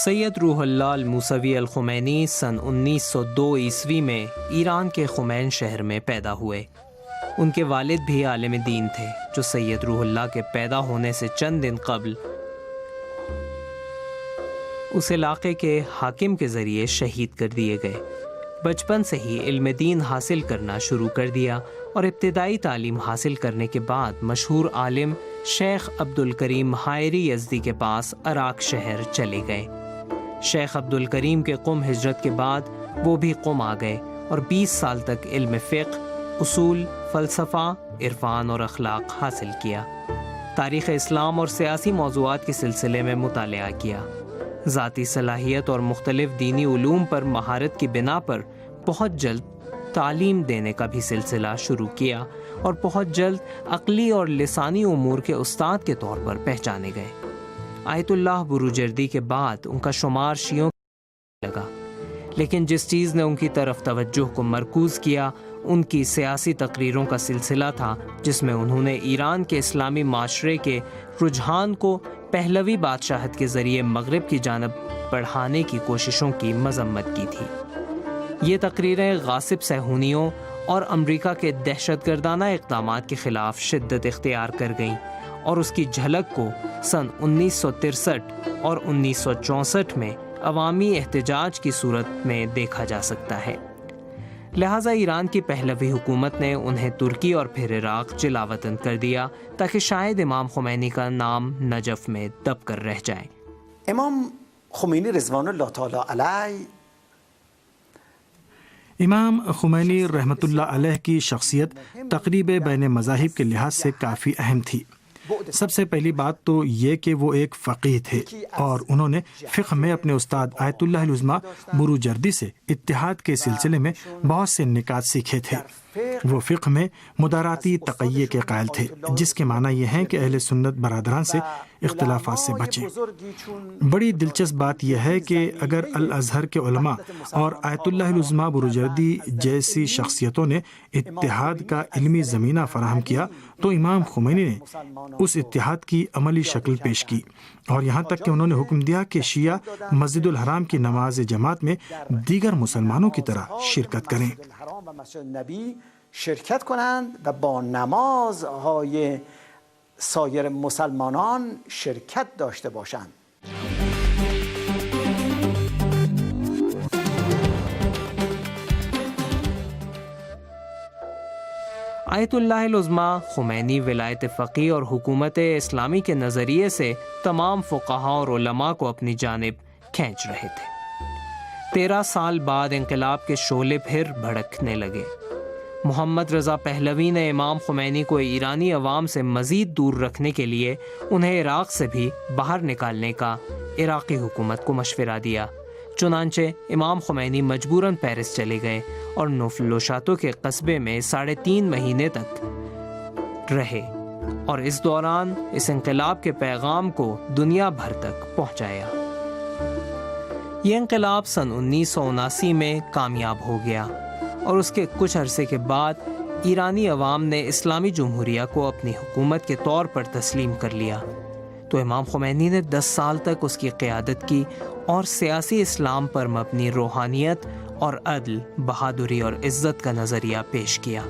سید روح اللہ الموسوی الخمینی سن 1902 عیسوی میں ایران کے خمین شہر میں پیدا ہوئے۔ ان کے والد بھی عالم دین تھے جو سید روح اللہ کے پیدا ہونے سے چند دن قبل اس علاقے کے حاکم کے ذریعے شہید کر دیے گئے۔ بچپن سے ہی علم دین حاصل کرنا شروع کر دیا اور ابتدائی تعلیم حاصل کرنے کے بعد مشہور عالم شیخ عبد الکریم حائری یزدی کے پاس عراق شہر چلے گئے۔ شیخ عبد الکریم کے قم ہجرت کے بعد وہ بھی قم آ گئے اور 20 سال تک علم فقہ، اصول، فلسفہ، عرفان اور اخلاق حاصل کیا۔ تاریخ اسلام اور سیاسی موضوعات کے سلسلے میں مطالعہ کیا۔ ذاتی صلاحیت اور مختلف دینی علوم پر مہارت کی بنا پر بہت جلد تعلیم دینے کا بھی سلسلہ شروع کیا اور بہت جلد عقلی اور لسانی امور کے استاد کے طور پر پہچانے گئے۔ آیت اللہ بروجردی کے بعد ان کا شمار شیعوں لگا، لیکن جس چیز نے ان کی طرف توجہ کو مرکوز کیا ان کی سیاسی تقریروں کا سلسلہ تھا، جس میں انہوں نے ایران کے اسلامی معاشرے کے رجحان کو پہلوی بادشاہت کے ذریعے مغرب کی جانب بڑھانے کی کوششوں کی مذمت کی تھی۔ یہ تقریریں غاصب صہیونیوں اور امریکہ کے دہشت گردانہ اقدامات کے خلاف شدت اختیار کر گئیں، اور اس کی جھلک کو سن 1963 اور 1964 میں عوامی احتجاج کی صورت میں دیکھا جا سکتا ہے۔ لہٰذا ایران کی پہلوی حکومت نے انہیں ترکی اور پھر عراق جلا وطن کر دیا تاکہ شاید امام خمینی کا نام نجف میں دب کر رہ جائے۔ امام خمینی رضوان اللہ تعالی علیہ، امام خمینی رحمۃ اللہ علیہ کی شخصیت تقریب بین مذاہب کے لحاظ سے کافی اہم تھی۔ سب سے پہلی بات تو یہ کہ وہ ایک فقیہ تھے اور انہوں نے فقہ میں اپنے استاد آیت اللہ العظمیٰ بروجردی سے اتحاد کے سلسلے میں بہت سے نکات سیکھے تھے۔ وہ فقہ میں مداراتی تقیہ کے قائل تھے، جس کے معنی یہ ہے کہ اہل سنت برادران سے اختلافات سے بچیں۔ بڑی دلچسپ بات یہ ہے کہ اگر الازہر کے علماء اور آیت اللہ العظمیٰ بروجردی جیسی شخصیتوں نے اتحاد کا علمی زمینہ فراہم کیا تو امام خمینی نے اس اتحاد کی عملی شکل پیش کی، اور یہاں تک کہ انہوں نے حکم دیا کہ شیعہ مسجد الحرام کی نماز جماعت میں دیگر مسلمانوں کی طرح شرکت کریں۔ مسجد نبی شرکت کنند و با نمازهای سایر مسلمانان شرکت داشته باشند۔ آیت اللہ العظمیٰ خمینی ولایت فقیہ اور حکومت اسلامی کے نظریے سے تمام فقہاء اور علماء کو اپنی جانب کھینچ رہے تھے۔ 13 سال بعد انقلاب کے شعلے پھر بھڑکنے لگے۔ محمد رضا پہلوی نے امام خمینی کو ایرانی عوام سے مزید دور رکھنے کے لیے انہیں عراق سے بھی باہر نکالنے کا عراقی حکومت کو مشورہ دیا۔ چنانچہ امام خمینی مجبوراً پیرس چلے گئے اور نوفلوشاتو کے قصبے میں 3.5 مہینے تک رہے، اور اس دوران اس انقلاب کے پیغام کو دنیا بھر تک پہنچایا۔ یہ انقلاب سن 1979 میں کامیاب ہو گیا، اور اس کے کچھ عرصے کے بعد ایرانی عوام نے اسلامی جمہوریہ کو اپنی حکومت کے طور پر تسلیم کر لیا۔ تو امام خمینی نے 10 سال تک اس کی قیادت کی اور سیاسی اسلام پر مبنی روحانیت اور عدل، بہادری اور عزت کا نظریہ پیش کیا۔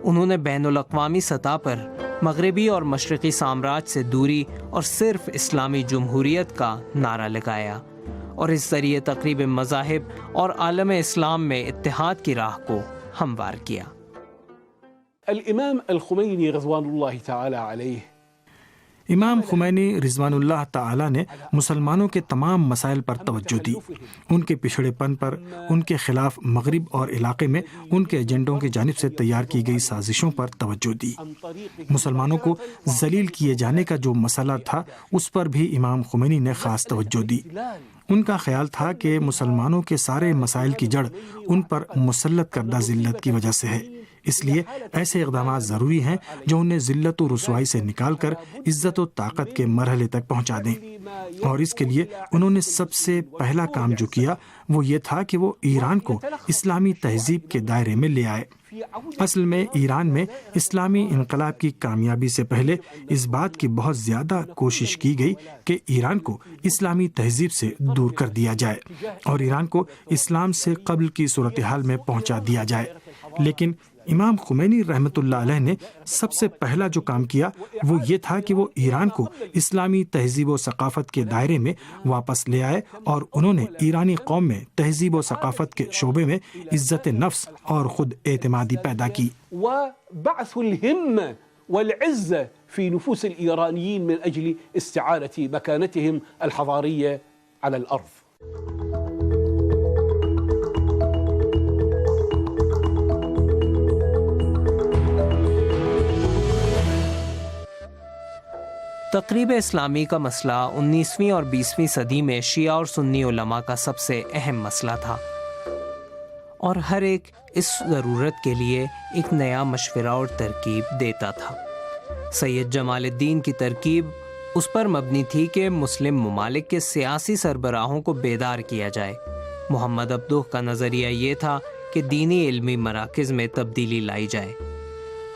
انہوں نے بین الاقوامی سطح پر مغربی اور مشرقی سامراج سے دوری اور صرف اسلامی جمہوریت کا نعرہ لگایا، اور اس ذریعے تقریب مذاہب اور عالم اسلام میں اتحاد کی راہ کو ہموار کیا۔ الامام الخمینی رضوان اللہ تعالی علیہ، امام خمینی رضوان اللہ تعالی نے مسلمانوں کے تمام مسائل پر توجہ دی، ان کے پچھڑے پن پر، ان کے خلاف مغرب اور علاقے میں ان کے ایجنڈوں کی جانب سے تیار کی گئی سازشوں پر توجہ دی۔ مسلمانوں کو ذلیل کیے جانے کا جو مسئلہ تھا اس پر بھی امام خمینی نے خاص توجہ دی۔ ان کا خیال تھا کہ مسلمانوں کے سارے مسائل کی جڑ ان پر مسلط کردہ ذلت کی وجہ سے ہے، اس لیے ایسے اقدامات ضروری ہیں جو انہیں ذلت و رسوائی سے نکال کر عزت و طاقت کے مرحلے تک پہنچا دیں۔ اور اس کے لیے انہوں نے سب سے پہلا کام جو کیا وہ یہ تھا کہ وہ ایران کو اسلامی تہذیب کے دائرے میں لے آئے۔ اصل میں ایران میں اسلامی انقلاب کی کامیابی سے پہلے اس بات کی بہت زیادہ کوشش کی گئی کہ ایران کو اسلامی تہذیب سے دور کر دیا جائے اور ایران کو اسلام سے قبل کی صورتحال میں پہنچا دیا جائے، لیکن امام خمینی رحمۃ اللہ علیہ نے سب سے پہلا جو کام کیا وہ یہ تھا کہ وہ ایران کو اسلامی تہذیب و ثقافت کے دائرے میں واپس لے آئے، اور انہوں نے ایرانی قوم میں تہذیب و ثقافت کے شعبے میں عزت نفس اور خود اعتمادی پیدا کی۔ وبعث الهمة والعزة في نفوس الإيرانيين من أجل استعادة مكانتهم الحضارية على الأرض۔ تقریب اسلامی کا مسئلہ 19ویں اور 20ویں صدی میں شیعہ اور سنی علماء کا سب سے اہم مسئلہ تھا، اور ہر ایک اس ضرورت کے لیے ایک نیا مشورہ اور ترکیب دیتا تھا۔ سید جمال الدین کی ترکیب اس پر مبنی تھی کہ مسلم ممالک کے سیاسی سربراہوں کو بیدار کیا جائے۔ محمد عبدہ کا نظریہ یہ تھا کہ دینی علمی مراکز میں تبدیلی لائی جائے۔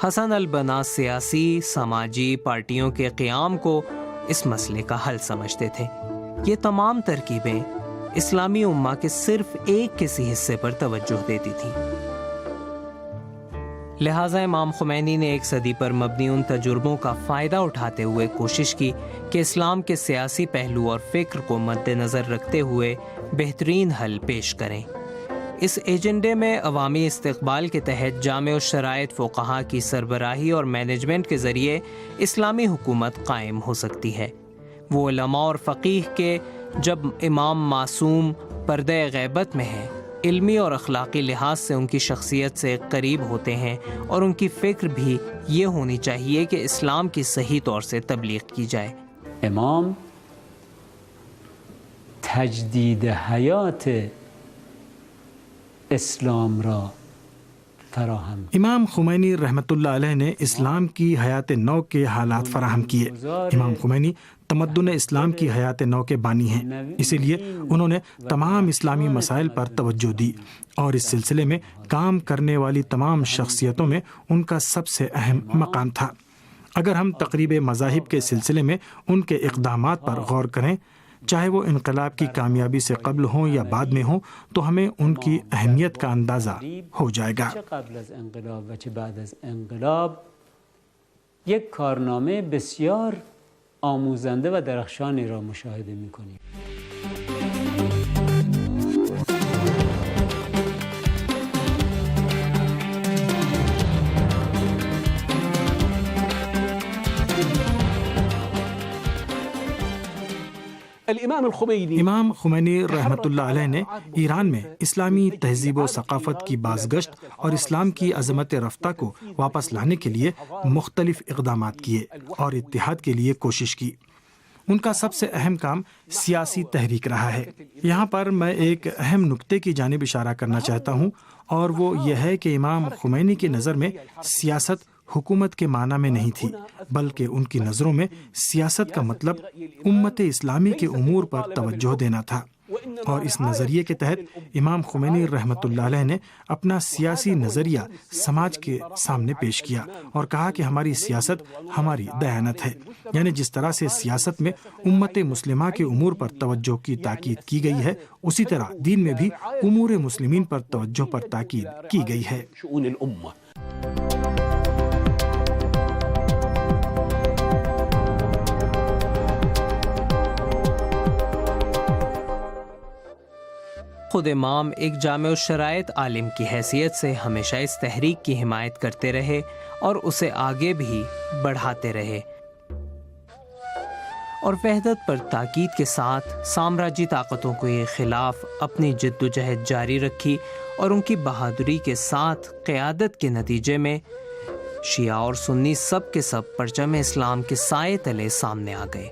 حسن البنا سیاسی سماجی پارٹیوں کے قیام کو اس مسئلے کا حل سمجھتے تھے۔ یہ تمام ترکیبیں اسلامی امہ کے صرف ایک کسی حصے پر توجہ دیتی تھیں۔ لہٰذا امام خمینی نے ایک صدی پر مبنی ان تجربوں کا فائدہ اٹھاتے ہوئے کوشش کی کہ اسلام کے سیاسی پہلو اور فکر کو مد نظر رکھتے ہوئے بہترین حل پیش کریں۔ اس ایجنڈے میں عوامی استقبال کے تحت جامع الشرائط فقہا کی سربراہی اور مینجمنٹ کے ذریعے اسلامی حکومت قائم ہو سکتی ہے۔ وہ علماء اور فقیہ کے جب امام معصوم پردہ غیبت میں ہیں، علمی اور اخلاقی لحاظ سے ان کی شخصیت سے قریب ہوتے ہیں، اور ان کی فکر بھی یہ ہونی چاہیے کہ اسلام کی صحیح طور سے تبلیغ کی جائے۔ امام تجدید حیات اسلام را فراہم، امام خمینی رحمۃ اللہ علیہ نے اسلام کی حیات نو کے حالات فراہم کیے۔ امام خمینی تمدن اسلام کی حیات نو کے بانی ہیں، اسی لیے انہوں نے تمام اسلامی مسائل پر توجہ دی، اور اس سلسلے میں کام کرنے والی تمام شخصیتوں میں ان کا سب سے اہم مقام تھا۔ اگر ہم تقریب مذاہب کے سلسلے میں ان کے اقدامات پر غور کریں، چاہے وہ انقلاب کی کامیابی سے قبل ہوں یا بعد میں ہوں، تو ہمیں ان کی اہمیت کا اندازہ ہو جائے گا۔ قبل از انقلاب و چه بعد از انقلاب یک کارنامه بسیار آموزنده و درخشانی را مشاهده می‌کنیم۔ امام خمینی رحمۃ اللہ علیہ نے ایران میں اسلامی تہذیب و ثقافت کی بازگشت اور اسلام کی عظمت رفتہ کو واپس لانے کے لیے مختلف اقدامات کیے اور اتحاد کے لیے کوشش کی۔ ان کا سب سے اہم کام سیاسی تحریک رہا ہے۔ یہاں پر میں ایک اہم نکتے کی جانب اشارہ کرنا چاہتا ہوں، اور وہ یہ ہے کہ امام خمینی کی نظر میں سیاست حکومت کے معنی میں نہیں تھی، بلکہ ان کی نظروں میں سیاست کا مطلب امت اسلامی کے امور پر توجہ دینا تھا، اور اس نظریے کے تحت امام خمینی رحمۃ اللہ علیہ نے اپنا سیاسی نظریہ سماج کے سامنے پیش کیا اور کہا کہ ہماری سیاست ہماری دیانت ہے، یعنی جس طرح سے سیاست میں امت مسلمہ کے امور پر توجہ کی تاکید کی گئی ہے، اسی طرح دین میں بھی امور مسلمین پر توجہ پر تاکید کی گئی ہے۔ خود امام ایک جامع الشرائط عالم کی حیثیت سے ہمیشہ اس تحریک کی حمایت کرتے رہے اور اسے آگے بھی بڑھاتے رہے، اور وحدت پر تاکید کے ساتھ سامراجی طاقتوں کے خلاف اپنی جد و جہد جاری رکھی، اور ان کی بہادری کے ساتھ قیادت کے نتیجے میں شیعہ اور سنی سب کے سب پرچم اسلام کے سائے تلے سامنے آ گئے۔